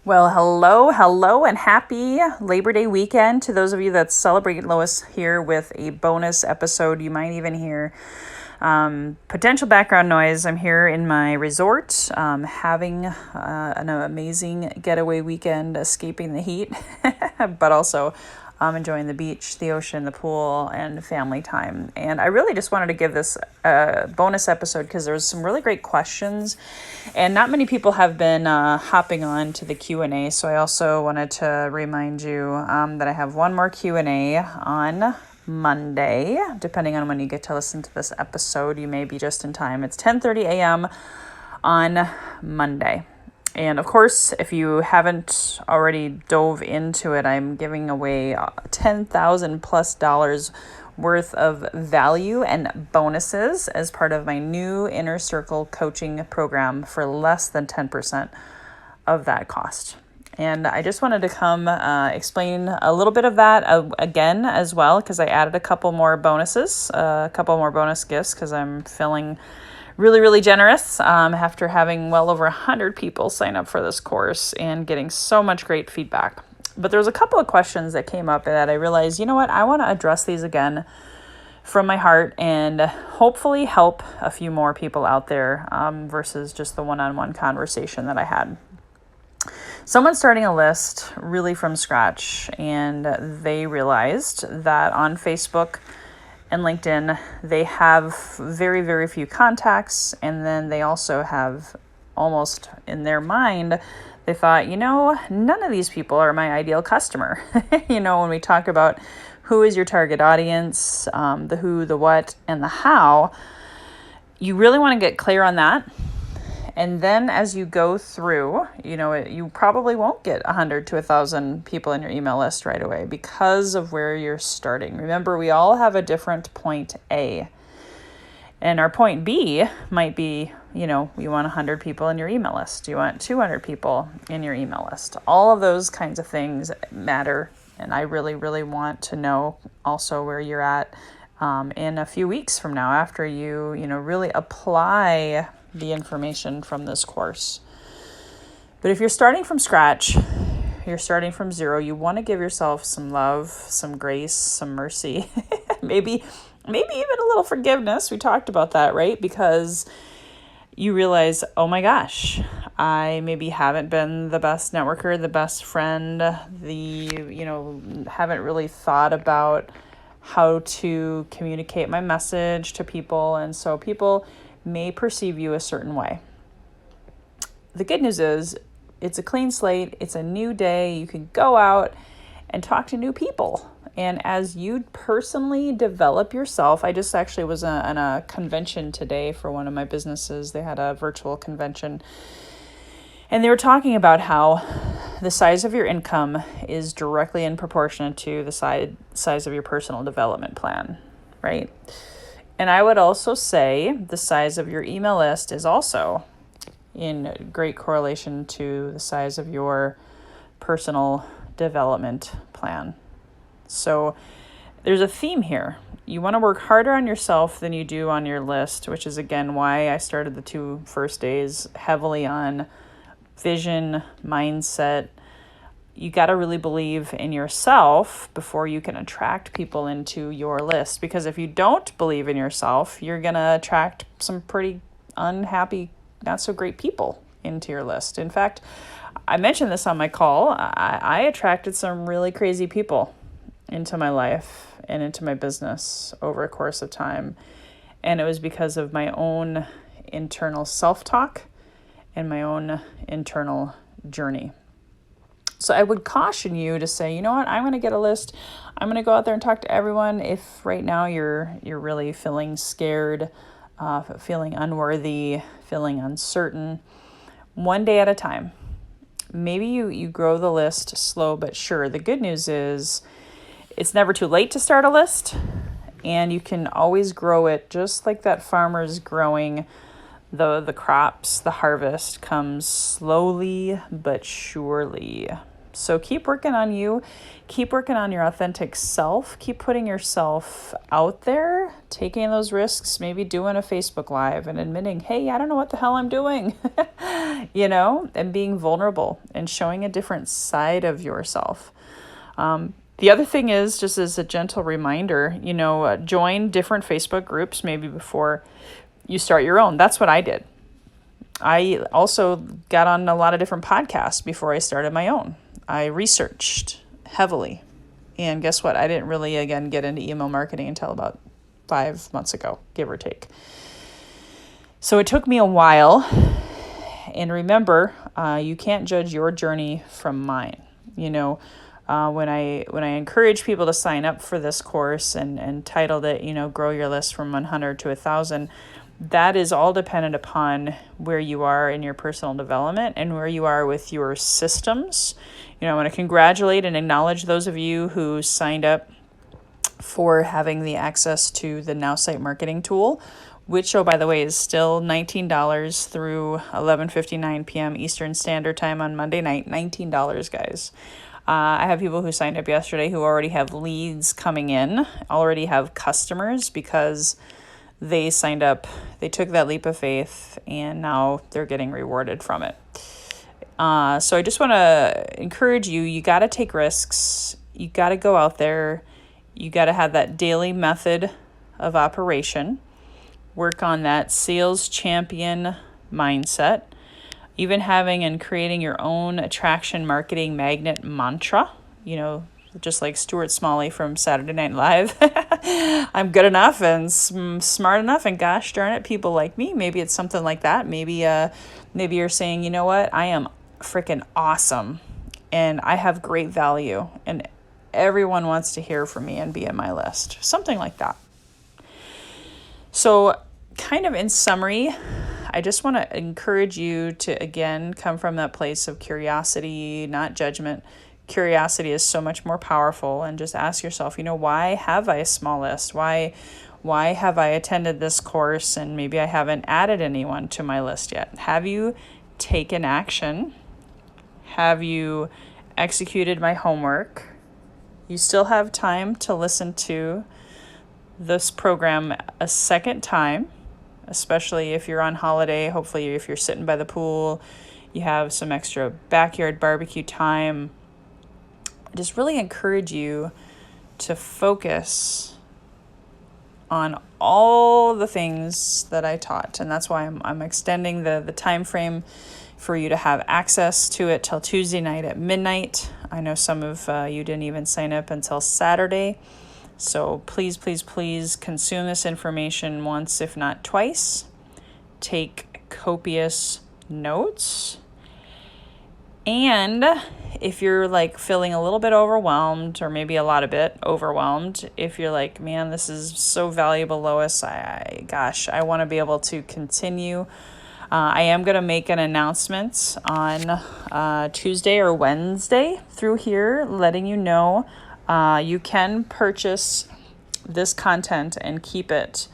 Well, hello, and happy Labor Day weekend to those of you that celebrate. Lois here with a bonus episode. You might even hear potential background noise. I'm here in my resort, having an amazing getaway weekend, escaping the heat, but also enjoying the beach, the ocean, the pool, and family time. And I really just wanted to give this bonus episode because there was some really great questions, and not many people have been hopping on to the Q&A. So I also wanted to remind you that I have one more Q&A on Monday. Depending on when you get to listen to this episode, you may be just in time. It's 10:30 a.m. on Monday. And of course, if you haven't already dove into it, I'm giving away $10,000+ worth of value and bonuses as part of my new Inner Circle coaching program for less than 10% of that cost. And I just wanted to come explain a little bit of that again as well, because I added a couple more bonuses, a couple more bonus gifts, because I'm feeling really generous after having well over 100 people sign up for this course and getting so much great feedback. But there's a couple of questions that came up that I realized, you know what, I want to address these again from my heart and hopefully help a few more people out there versus just the one-on-one conversation that I had. Someone's starting a list really from scratch, and they realized that on Facebook and LinkedIn, they have very few contacts, and then they also have almost in their mind, they thought, none of these people are my ideal customer. When we talk about who is your target audience, the who, the what, and the how, you really want to get clear on that. And then as you go through, you probably won't get 100 to 1,000 people in your email list right away because of where you're starting. Remember, we all have a different point A. And our point B might be, you want 100 people in your email list. You want 200 people in your email list. All of those kinds of things matter. And I really want to know also where you're at in a few weeks from now after you really apply the information from this course. But if you're starting from scratch, you're starting from zero, you want to give yourself some love, some grace, some mercy, maybe even a little forgiveness. We talked about that, right? Because you realize, oh my gosh, I maybe haven't been the best networker, the best friend, haven't really thought about how to communicate my message to people. And so people may perceive you a certain way. The good news is it's a clean slate. It's a new day. You can go out and talk to new people. And as you personally develop yourself, I just actually was on a convention today for one of my businesses. They had a virtual convention. And they were talking about how the size of your income is directly in proportion to the size of your personal development plan, right? And I would also say the size of your email list is also in great correlation to the size of your personal development plan. So there's a theme here. You want to work harder on yourself than you do on your list, which is, again, why I started the 2 first days heavily on vision, mindset. You got to really believe in yourself before you can attract people into your list. Because if you don't believe in yourself, you're going to attract some pretty unhappy, not so great people into your list. In fact, I mentioned this on my call. I attracted some really crazy people into my life and into my business over a course of time. And it was because of my own internal self-talk and my own internal journey. So I would caution you to say, you know what, I'm going to get a list. I'm going to go out there and talk to everyone. If right now you're really feeling scared, feeling unworthy, feeling uncertain, one day at a time. Maybe you grow the list slow but sure. The good news is it's never too late to start a list, and you can always grow it just like that farmer's growing the crops. The harvest comes slowly but surely. So keep working on you, keep working on your authentic self, keep putting yourself out there, taking those risks, maybe doing a Facebook Live and admitting, hey, I don't know what the hell I'm doing, and being vulnerable and showing a different side of yourself. The other thing is, just as a gentle reminder, join different Facebook groups maybe before you start your own. That's what I did. I also got on a lot of different podcasts before I started my own. I researched heavily. And guess what? I didn't really, again, get into email marketing until about 5 months ago, give or take. So it took me a while. And remember, you can't judge your journey from mine. When I encourage people to sign up for this course and titled it, Grow Your List from 100 to 1,000, that is all dependent upon where you are in your personal development and where you are with your systems. I want to congratulate and acknowledge those of you who signed up for having the access to the Now Site Marketing tool, which, by the way, is still $19 through 11:59 p.m. Eastern Standard Time on Monday night. $19, guys. I have people who signed up yesterday who already have leads coming in, already have customers because they signed up, they took that leap of faith, and now they're getting rewarded from it. So I just want to encourage you, you got to take risks. You got to go out there. You got to have that daily method of operation. Work on that sales champion mindset. Even having and creating your own attraction marketing magnet mantra, just like Stuart Smalley from Saturday Night Live. I'm good enough and smart enough, and gosh darn it, people like me. Maybe it's something like that. Maybe you're saying, you know what, I am freaking awesome and I have great value and everyone wants to hear from me and be in my list. Something like that. So kind of in summary, I just want to encourage you to, again, come from that place of curiosity, not judgment. Curiosity is so much more powerful, and just ask yourself, why have I a small list? Why have I attended this course and maybe I haven't added anyone to my list yet? Have you taken action? Have you executed my homework? You still have time to listen to this program a second time, especially if you're on holiday. Hopefully, if you're sitting by the pool, you have some extra backyard barbecue time. I just really encourage you to focus on all the things that I taught. And that's why I'm extending the time frame for you to have access to it till Tuesday night at midnight. I know some of you didn't even sign up until Saturday. So please, please, please consume this information once, if not twice. Take copious notes. And if you're feeling a little bit overwhelmed, or maybe a lot of bit overwhelmed, if you're like, man, this is so valuable, Lois, I want to be able to continue. I am going to make an announcement on Tuesday or Wednesday through here, letting you know you can purchase this content and keep it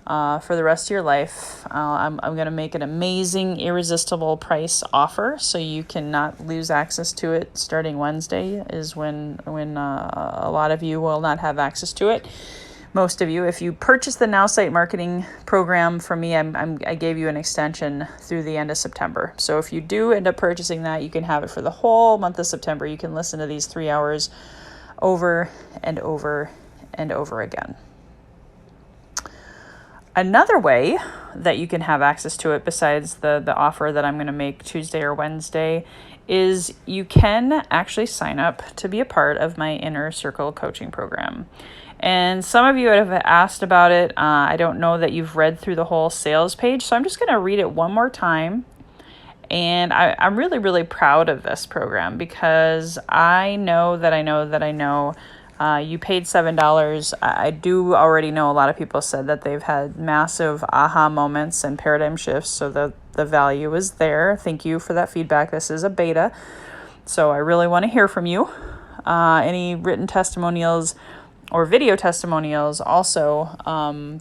for the rest of your life. I'm going to make an amazing, irresistible price offer, so you cannot lose access to it. Starting Wednesday is when a lot of you will not have access to it. Most of you, if you purchase the Now Site Marketing program from me, I gave you an extension through the end of September. So if you do end up purchasing that, you can have it for the whole month of September. You can listen to these 3 hours over and over and over again. Another way that you can have access to it, besides the offer that I'm going to make Tuesday or Wednesday, is you can actually sign up to be a part of my Inner Circle coaching program. And some of you have asked about it. I don't know that you've read through the whole sales page, so I'm just going to read it one more time. And I'm really, really proud of this program, because I know you paid $7. I do already know a lot of people said that they've had massive aha moments and paradigm shifts, so the value is there. Thank you for that feedback. This is a beta, so I really want to hear from you. Any written testimonials or video testimonials also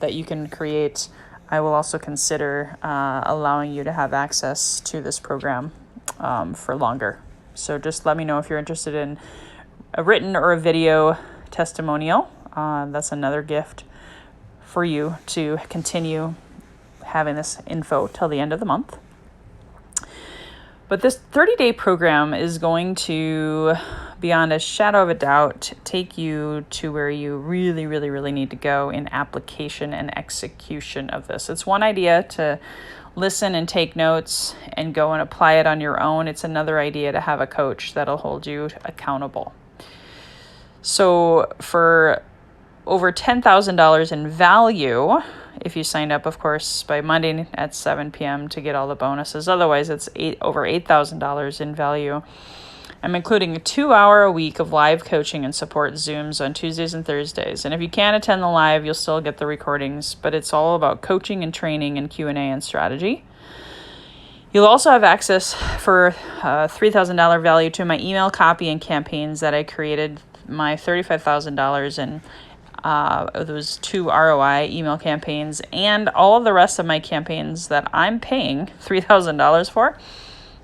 that you can create, I will also consider allowing you to have access to this program for longer. So just let me know if you're interested in a written or a video testimonial. That's another gift for you to continue having this info till the end of the month. But this 30-day program is going to, beyond a shadow of a doubt, take you to where you really, really, really need to go in application and execution of this. It's one idea to listen and take notes and go and apply it on your own. It's another idea to have a coach that'll hold you accountable. So for over $10,000 in value, if you signed up, of course, by Monday at 7 p.m. to get all the bonuses. Otherwise, it's over $8,000 in value. I'm including a 2-hour a week of live coaching and support Zooms on Tuesdays and Thursdays. And if you can't attend the live, you'll still get the recordings, but it's all about coaching and training and Q&A and strategy. You'll also have access for $3,000 value to my email copy and campaigns that I created, my $35,000 in those 2 ROI email campaigns, and all of the rest of my campaigns that I'm paying $3,000 for.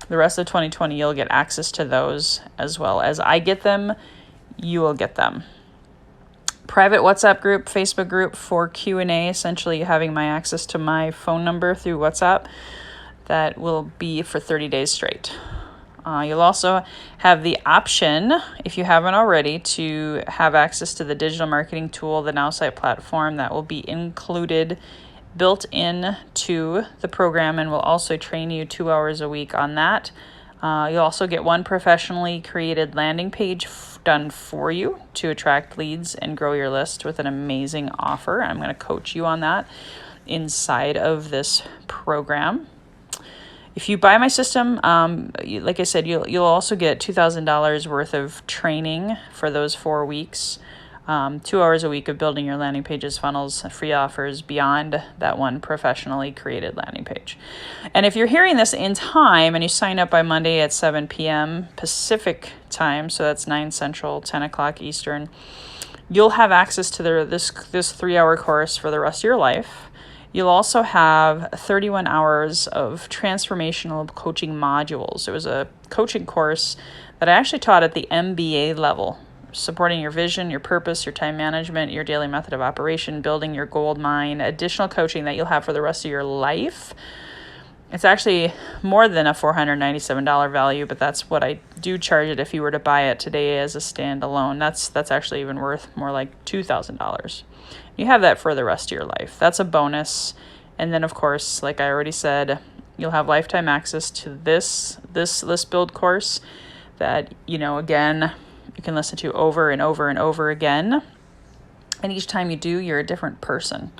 The rest of 2020, you'll get access to those as well. As I get them, you will get them. Private WhatsApp group, Facebook group for Q&A, essentially having my access to my phone number through WhatsApp. That will be for 30 days straight. You'll also have the option, if you haven't already, to have access to the digital marketing tool, the NowSite platform, that will be included, built in to the program, and will also train you 2 hours a week on that. You'll also get one professionally created landing page done for you to attract leads and grow your list with an amazing offer. I'm going to coach you on that inside of this program. If you buy my system, like I said, you'll also get $2,000 worth of training for those 4 weeks, 2 hours a week of building your landing pages, funnels, free offers beyond that one professionally created landing page. And if you're hearing this in time and you sign up by Monday at 7 p.m. Pacific time, so that's 9 Central, 10 o'clock Eastern, you'll have access to this 3-hour course for the rest of your life. You'll also have 31 hours of transformational coaching modules. It was a coaching course that I actually taught at the MBA level, supporting your vision, your purpose, your time management, your daily method of operation, building your gold mine, additional coaching that you'll have for the rest of your life. It's actually more than a $497 value, but that's what I do charge it if you were to buy it today as a standalone. That's actually even worth more like $2,000. You have that for the rest of your life. That's a bonus. And then, of course, like I already said, you'll have lifetime access to this list build course that, again, you can listen to over and over and over again. And each time you do, you're a different person.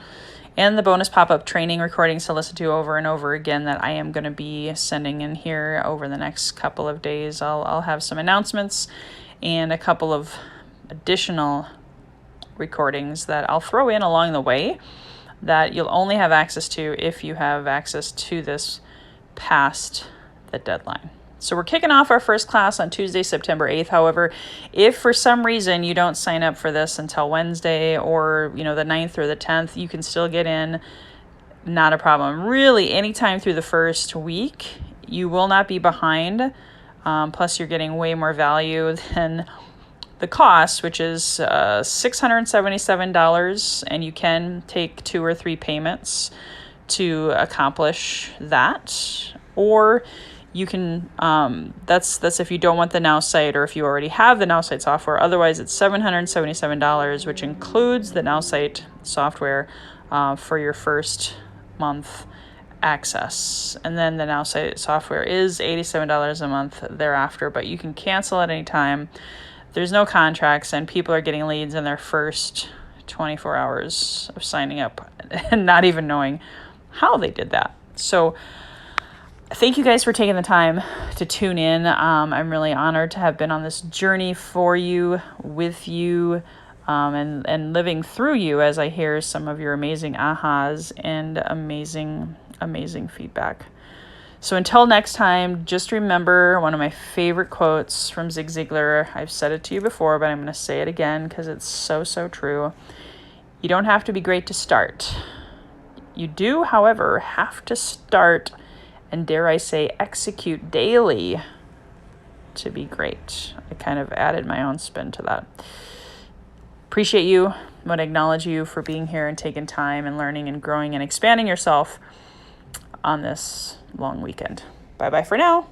And the bonus pop-up training recordings to listen to over and over again that I am going to be sending in here over the next couple of days. I'll have some announcements and a couple of additional recordings that I'll throw in along the way that you'll only have access to if you have access to this past the deadline. So we're kicking off our first class on Tuesday, September 8th. However, if for some reason you don't sign up for this until Wednesday or, the 9th or the 10th, you can still get in. Not a problem. Really, anytime through the first week, you will not be behind. Plus, you're getting way more value than the cost, which is $677, and you can take 2 or 3 payments to accomplish that. Or you can, that's if you don't want the NowSite or if you already have the NowSite software. Otherwise, it's $777, which includes the NowSite software for your first month access. And then the NowSite software is $87 a month thereafter, but you can cancel at any time. There's no contracts, and people are getting leads in their first 24 hours of signing up and not even knowing how they did that. So thank you guys for taking the time to tune in. I'm really honored to have been on this journey for you, with you, and living through you as I hear some of your amazing ahas and amazing feedback. So until next time, just remember one of my favorite quotes from Zig Ziglar. I've said it to you before, but I'm going to say it again because it's so true. You don't have to be great to start. You do, however, have to start and, dare I say, execute daily to be great. I kind of added my own spin to that. Appreciate you. I want to acknowledge you for being here and taking time and learning and growing and expanding yourself on this long weekend. Bye-bye for now.